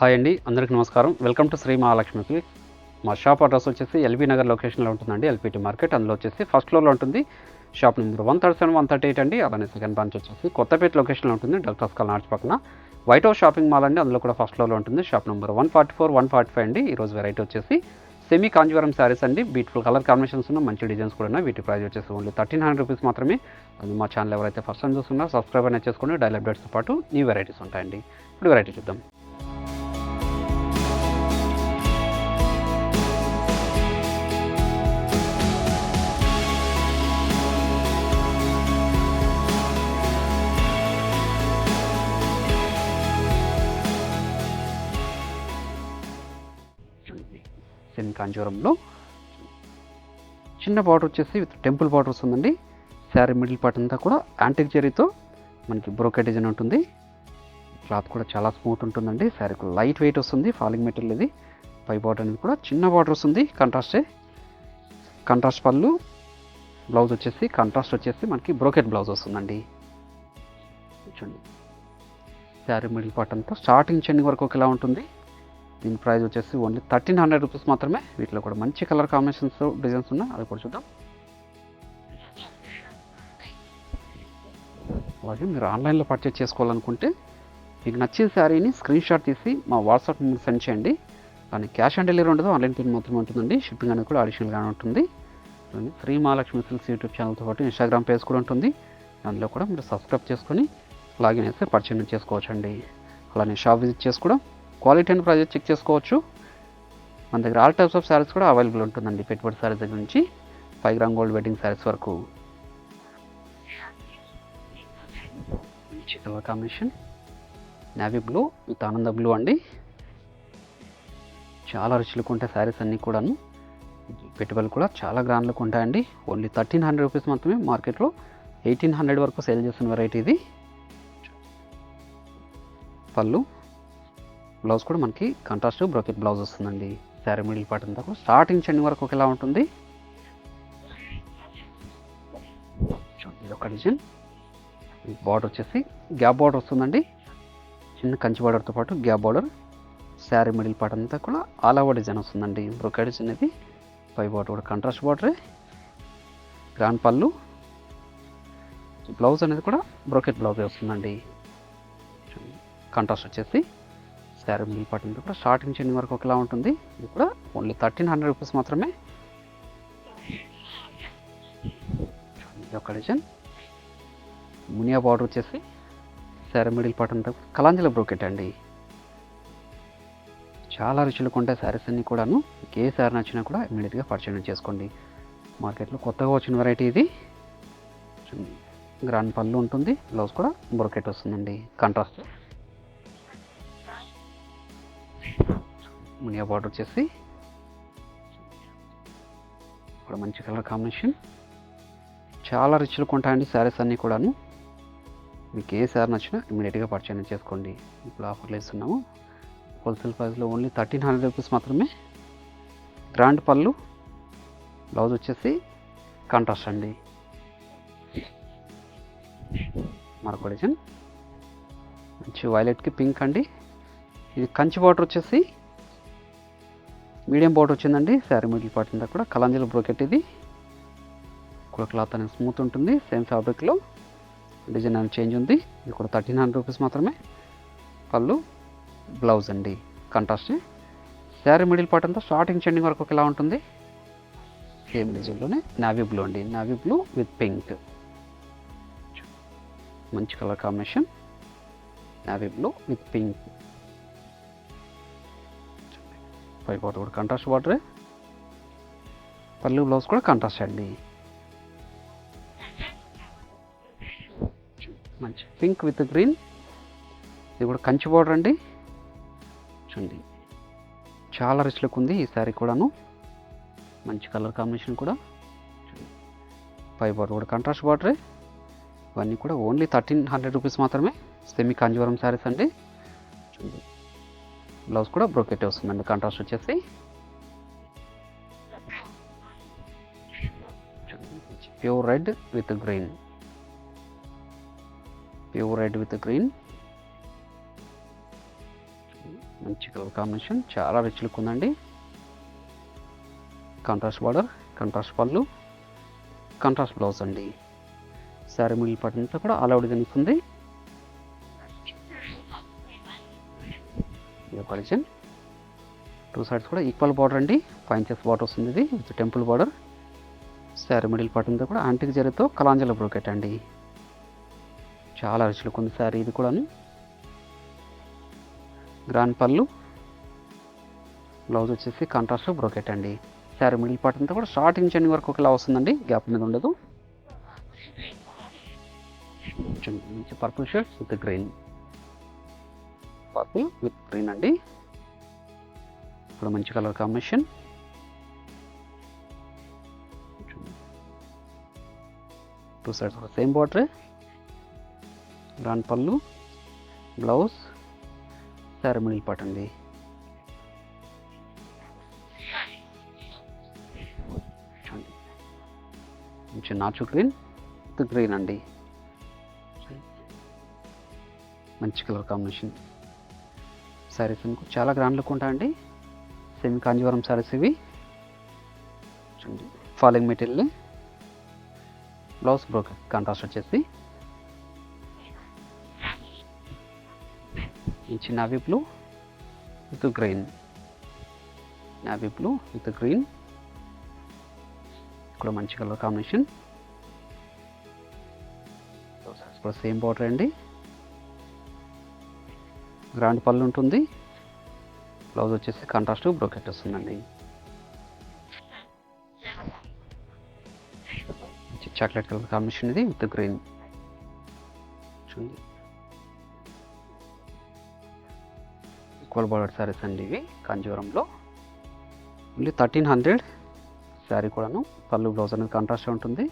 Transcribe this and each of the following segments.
Hi అండి, అందరికీ నమస్కారం. Welcome to Shri Mahalakshmi silks. మా షాప్ అడ్రస్ వచ్చేసి ఎల్బీ నగర్ లొకేషన్లో ఉంటుందండి. ఎల్పిటి మార్కెట్ అందులో వచ్చేసి ఫస్ట్ ఫ్లోర్లో ఉంటుంది. షాప్ నెంబర్ 137, 138 అండి. అలానే సెకండ్ బ్రాంచ్ వచ్చేసి కొత్తపేట లొకేషన్లో ఉంటుంది. డాక్టర్స్ కాలనీ పక్కన వైట్ హౌస్ షాపింగ్ మాల్ అండి. అందులో కూడా ఫస్ట్ ఫ్లోర్లో ఉంటుంది. షాప్ నెంబర్ 144, 145 అండి. ఈరోజు వెరైటీ వచ్చేసి సెమీ కాంజీవరం శారీస్ అండి. బ్యూటిఫుల్ కలర్ కాంబినేషన్స్ ఉన్న మంచి డిజైన్స్ కూడా ఉన్నాయి. వీటి ప్రైస్ వచ్చేసి ఓన్లీ 1300 రూపీస్ మాత్రమే. అది మా ఛానల్ ఎవరైతే ఫస్ట్ టైం చూస్తున్నారో సబ్స్క్రైబ్ అనేది చేసుకోండి. డైలీ అప్డేట్స్తో పాటు న్యూ వెరైటీస్ ఉంటాయండి. ఇప్పుడు వెరైటీ చూద్దాం. సెమీ కాంజీవరంలో చిన్న బార్డర్ వచ్చేసి విత్ టెంపుల్ బార్డర్ వస్తుందండి. శారీ మిడిల్ పార్ట్ అంతా కూడా యాంటిక్ జరీతో మనకి బ్రోకెట్ డిజైన్ ఉంటుంది. క్లాత్ కూడా చాలా స్మూత్ ఉంటుందండి. శారీ లైట్ వెయిట్ వస్తుంది. ఫాలింగ్ మెటీరియల్ ఇది. పై బార్డర్ అనేది కూడా చిన్న బార్డర్ వస్తుంది. కాంట్రాస్ట్ పళ్ళు. బ్లౌజ్ వచ్చేసి కాంట్రాస్ట్ వచ్చేసి మనకి బ్రోకెట్ బ్లౌజ్ వస్తుందండి. చూడండి, శారీ మిడిల్ పార్ట్ అంతా స్టార్టింగ్ చెండి వరకు ఒకేలా ఉంటుంది. దీని ప్రైస్ వచ్చేసి ఓన్లీ 1300 రూపీస్ మాత్రమే. వీటిలో కూడా మంచి కలర్ కాంబినేషన్స్ డిజైన్స్ ఉన్నాయి, అది కూడా చూద్దాం. అలాగే మీరు ఆన్లైన్లో పర్చేస్ చేసుకోవాలనుకుంటే మీకు నచ్చిన శారీని స్క్రీన్ షాట్ తీసి మా వాట్సాప్ నెంబర్ సెండ్ చేయండి. కానీ క్యాష్ ఆన్ డెలివరీ ఉండదు, ఆన్లైన్ పేమెంట్ మాత్రమే ఉంటుందండి. షిప్పింగ్ అనేది కూడా అడిషనల్గానే ఉంటుంది. శ్రీ మహాలక్ష్మి సిల్క్స్ యూట్యూబ్ ఛానల్తో పాటు ఇన్స్టాగ్రామ్ పేజ్ కూడా ఉంటుంది. అందులో కూడా మీరు సబ్స్క్రైబ్ చేసుకొని లాగిన్ అయితే పర్చేజ్ చేసుకోవచ్చండి. అలానే షాప్ విజిట్ చేసి కూడా క్వాలిటీ అండ్ ప్రైజెస్ చెక్ చేసుకోవచ్చు. మన దగ్గర ఆల్ టైప్స్ ఆఫ్ శారీస్ కూడా అవైలబుల్ ఉంటుందండి. పెట్టుబడి శారీస్ దగ్గర నుంచి 5 గ్రామ్ గోల్డ్ వెడ్డింగ్ శారీస్ వరకు. మంచి colour combination navy blue with ఆనంద బ్లూ అండి. చాలా రిచ్లుగా ఉంటాయి శారీస్ అన్నీ కూడాను. పెట్టుబడులు కూడా చాలా గ్రాండ్లకు ఉంటాయండి. ఓన్లీ 1300 రూపీస్ మాత్రమే. మార్కెట్లో 1800 వరకు సేల్ చేస్తున్న వెరైటీ ఇది. పళ్ళు, బ్లౌజ్ కూడా మనకి కాంట్రాస్ట్ బ్రోకెట్ బ్లౌజ్ వస్తుందండి. శారీ మిడిల్ పార్ట్ అంతా కూడా స్టార్టింగ్ చెండి వరకు ఒకేలా ఉంటుంది. ఇది ఒక డిజైన్. బార్డర్ వచ్చేసి గ్యాప్ బార్డర్ వస్తుందండి. చిన్న కంచి బార్డర్తో పాటు gap border. Sari middle part అంతా కూడా ఆల్ ఓవర్ డిజైన్ వస్తుందండి. బ్రోకెట్ డిజైన్ ఇది. పై బార్డర్ కూడా కాంట్రాస్ట్ బార్డరే. గ్రాండ్ పళ్ళు. బ్లౌజ్ అనేది కూడా బ్రోకెట్ బ్లౌజ్ వస్తుందండి. కాంట్రాస్ట్ వచ్చేసి శారీ మిడిల్ పార్ట్ అంతా కూడా స్టార్టింగ్ చెండి వరకు ఒకలా ఉంటుంది. ఇది కూడా ఓన్లీ 1300 రూపీస్ మాత్రమే. ఇది ఒక డిజైన్. మునియా బార్డర్ వచ్చేసి శారీ మిడిల్ పార్ట్ అంతా కలాంజల బ్రోకెట్ అండి. చాలా రుచులు కొంటాయి శారీస్ అన్నీ కూడాను. ఏ శారీ నచ్చినా కూడా ఇమీడియట్గా పర్చేజ్ చేసుకోండి. మార్కెట్లో కొత్తగా వచ్చిన వెరైటీ ఇది. గ్రాండ్ పళ్ళు ఉంటుంది. బ్లౌజ్ కూడా బ్రోకెట్ వస్తుందండి. కాంట్రాస్ట్ మునియా బార్డర్ వచ్చేసి ఇక్కడ మంచి కలర్ కాంబినేషన్. చాలా రిచ్లు కొంటాయండి శారీస్ అన్నీ కూడాను. మీకు ఏ శారీ నచ్చినా ఇమీడియట్గా పర్చేజ్ చేసుకోండి. ఇప్పుడు ఆఫర్లు ఇస్తున్నాము. హోల్సేల్ ప్రైస్లో ఓన్లీ 1300 రూపీస్ మాత్రమే. గ్రాండ్ పళ్ళు. బ్లౌజ్ వచ్చేసి కాంట్రాస్ట్ అండి. మరొక డిజైన్ మంచి వైలెట్కి పింక్ అండి. ఇది కంచి బార్డర్ వచ్చేసి మీడియం బార్డర్ వచ్చిందండి. శారీ మిడిల్ పార్ట్ అంతా కూడా కలాంజీల బ్రోకెట్ ఇది. కూడా క్లాత్ అనేది స్మూత్ ఉంటుంది. సేమ్ ఫ్యాబ్రిక్లో డిజైన్ అనేది చేంజ్ ఉంది. ఇది కూడా 1300 రూపీస్ మాత్రమే. పళ్ళు, బ్లౌజ్ అండి కాంట్రాస్ట్. శారీ మిడిల్ పార్ట్ అంతా స్టార్టింగ్ చెండింగ్ వరకు ఒకేలా ఉంటుంది. సేమ్ డిజైన్లోనే నావీ బ్లూ అండి. Navy blue with pink. మంచి colour combination. Navy blue with pink. పై బార్డర్ కూడా కాంట్రాస్ట్ బార్డరే. పళ్ళు, బ్లౌజ్ కూడా కాంట్రాస్ట్ అండి. మంచి పింక్ విత్ గ్రీన్. ఇది కూడా కంచి బార్డర్ అండి. చూడండి, చాలా రిచ్ లుక్ ఉంది ఈ శారీ కూడాను. మంచి కలర్ కాంబినేషన్ కూడా. పై బార్డర్ కూడా కాంట్రాస్ట్ బార్డరే. ఇవన్నీ కూడా ఓన్లీ 1300 రూపీస్ మాత్రమే. సెమీ కాంజీవరం శారీస్ అండి. చూడండి, బ్లౌజ్ కూడా బ్రోకెట్ వస్తుందండి. కాంట్రాస్ట్ వచ్చేసి pure red with green. Pure red with green. మంచి కలర్ కాంబినేషన్, చాలా రిచ్ లుక్ ఉందండి. కాంట్రాస్ట్ బార్డర్, కాంట్రాస్ట్ పళ్ళు, కాంట్రాస్ట్ బ్లౌజ్ అండి. శారీ మిడిల్ పార్ట్ అంతా కూడా ఆల్ అవుట్ డిజైన్ ఉంది. ఇది ఒక డిజైన్. 2 సైడ్స్ కూడా ఈక్వల్ బార్డర్ అండి. 5 ఇంచెస్ బార్డర్ వస్తుంది. ఇది with temple border. Sari middle part అంతా కూడా యాంటిక్ జరీతో కలాంజల బ్రోకెట్ అండి. చాలా రిచ్ లుక్ ఉంది శారీ. ఇది కూడాను గ్రాండ్ పళ్ళు, బ్లౌజ్ వచ్చేసి కాంట్రాస్ట్ బ్రోకెట్ అండి. శారీ మిడిల్ పార్ట్ అంతా కూడా స్టార్టింగ్ ఎండింగ్ వరకు ఒకలా వస్తుందండి, గ్యాప్ మీద ఉండదు. మంచి purple shades with green, purple with green అండి. ఇప్పుడు మంచి కలర్ కాంబినేషన్. 2 సైడ్స్ కూడా సేమ్ బార్డర్, గ్రాండ్ పళ్ళు, బ్లౌజ్, శారీ మిడిల్ పార్ట్ అండి. మంచి నాచు గ్రీన్ విత్ గ్రీన్ అండి. మంచి కలర్ కాంబినేషన్. శారీస్ చాలా గ్రాండ్ లుక్ ఉంటాయండి. సెమీ కాంజీవరం శారీస్ ఇవి. Falling material, blouse brocade contrast వచ్చేసి మంచి navy blue with green, navy blue with green. ఇక్కడ మంచి కలర్ కాంబినేషన్. ఇప్పుడు సేమ్ బార్డర్ అండి. గ్రాండ్ పళ్ళు ఉంటుంది, బ్లౌజ్ వచ్చేసి కాంట్రాస్ట్ బ్రోకెట్ వస్తుందండి. చాక్లెట్ కలర్ కాంబినేషన్ ఇది విత్ గ్రీన్. చూడండి, ఈక్వల్ బార్డర్ శారీస్ అండి ఇవి కాంజీవరంలో. ఓన్లీ 1300 శారీ కూడాను. పళ్ళు బ్లౌజ్ అనేది కాంట్రాస్ట్ ఉంటుంది.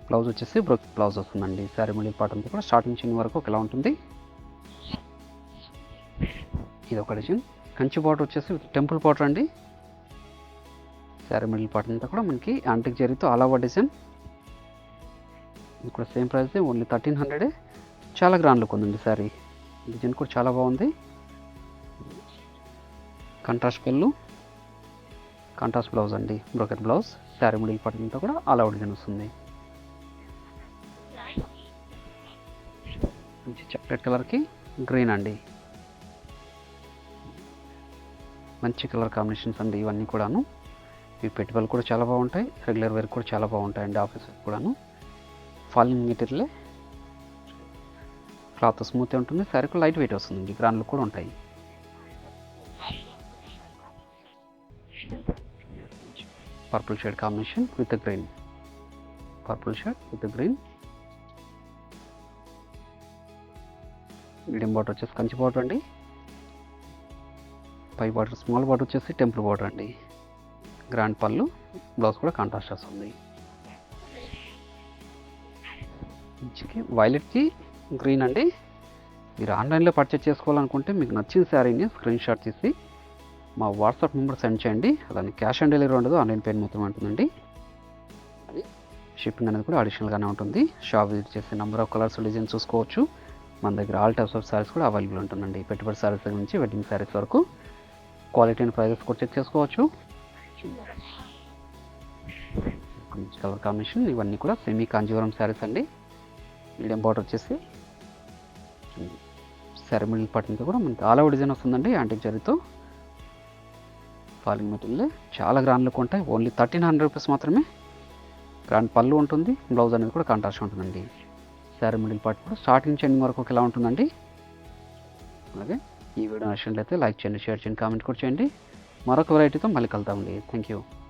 బ్లౌజ్ వచ్చేసి బ్లౌజ్ వస్తుందండి. శారీ మిడిల్ పార్ట్ అంతా కూడా స్టార్టింగ్ చిన్న వరకు ఒకలా ఉంటుంది. ఇది ఒక డిజైన్. కంచి బార్డర్ వచ్చేసి టెంపుల్ బార్డర్ అండి. శారీ మిడిల్ పార్ట్ అంతా కూడా మనకి యాంటిక్ జరీతో ఆల్ ఓవర్ డిజైన్. ఇది కూడా సేమ్ ప్రైస్, ఓన్లీ 1300. చాలా గ్రాండ్ లుక్ ఉందండి శారీ. డిజైన్ కూడా చాలా బాగుంది. కాంట్రాస్ట్ పళ్ళు, కాంట్రాస్ట్ బ్లౌజ్ అండి, brocade blouse. Sari middle part అంతా కూడా ఆల్ అవుట్ డిజైన్ వస్తుంది. మంచి చాక్లెట్ కలర్కి గ్రీన్ అండి. మంచి కలర్ కాంబినేషన్స్ అండి ఇవన్నీ కూడాను. ఈ పెట్టుబడులు కూడా చాలా బాగుంటాయి, రెగ్యులర్ వేర్ కూడా చాలా బాగుంటాయండి, ఆఫీస్ వేర్ కూడాను. ఫాలింగ్ మెటీరియలే, క్లాత్ స్మూత్ ఉంటుంది, శారీ కూడా లైట్ వెయిట్ వస్తుందండి, గ్రాండ్ లుక్ కూడా ఉంటాయి. Purple shade combination with green, purple shade with green. Medium border వచ్చేసి కంచి బార్డర్ అండి. పై బార్డర్ స్మాల్ బార్డర్ వచ్చేసి టెంపుల్ బార్డర్ అండి. గ్రాండ్ పళ్ళు, బ్లౌజ్ కూడా కాంట్రాస్ట్ వస్తుంది. మంచికి వైలెట్కి గ్రీన్ అండి. మీరు ఆన్లైన్లో పర్చేస్ చేసుకోవాలనుకుంటే మీకు నచ్చిన శారీని స్క్రీన్ షాట్ తీసి మా వాట్సాప్ నెంబర్ సెండ్ చేయండి. దానికి క్యాష్ ఆన్ డెలివరీ ఉండదు, ఆన్లైన్ పేమెంట్ మాత్రమే ఉంటుందండి. అది షిప్పింగ్ అనేది కూడా అడిషనల్గానే ఉంటుంది. షాప్ విజిట్ చేసి నెంబర్ ఆఫ్ కలర్స్, డిజైన్స్ చూసుకోవచ్చు. మన దగ్గర ఆల్ టైప్స్ ఆఫ్ శారీస్ కూడా అవైలబుల్ ఉంటుందండి. పెట్టుబడి శారీస్ నుంచి వెడ్డింగ్ శారీస్ వరకు క్వాలిటీ అండ్ ప్రైజెస్ కూడా చెక్ చేసుకోవచ్చు. కలర్ కాంబినేషన్ ఇవన్నీ కూడా సెమీ కాంజీవరం శారీస్ అండి. మీడియం బార్డర్ వచ్చేసి శారీ మిడిల్ పార్ట్ అంతా కూడా మనకి ఆల్ ఓవర్ డిజైన్ వస్తుందండి, యాంటిక్ జరీతో. ఫాలింగ్ మెటీరియల్ చాలా గ్రాండ్ లుక్ ఉంటాయి. ఓన్లీ 1300 రూపీస్ మాత్రమే. గ్రాండ్ పళ్ళు ఉంటుంది, బ్లౌజ్ అనేది కూడా కాంట్రాస్ట్ ఉంటుందండి. శారీ మిడిల్ పార్ట్ కూడా స్టార్టింగ్ ఎండింగ్ వరకు ఇలా ఉంటుందండి. అలాగే ఈ వీడియో నచ్చినట్లయితే లైక్ చేయండి, షేర్ చేయండి, కామెంట్ కూడా చేయండి. మరొక వెరైటీతో మళ్ళీ కలుద్దామండి. Thank you.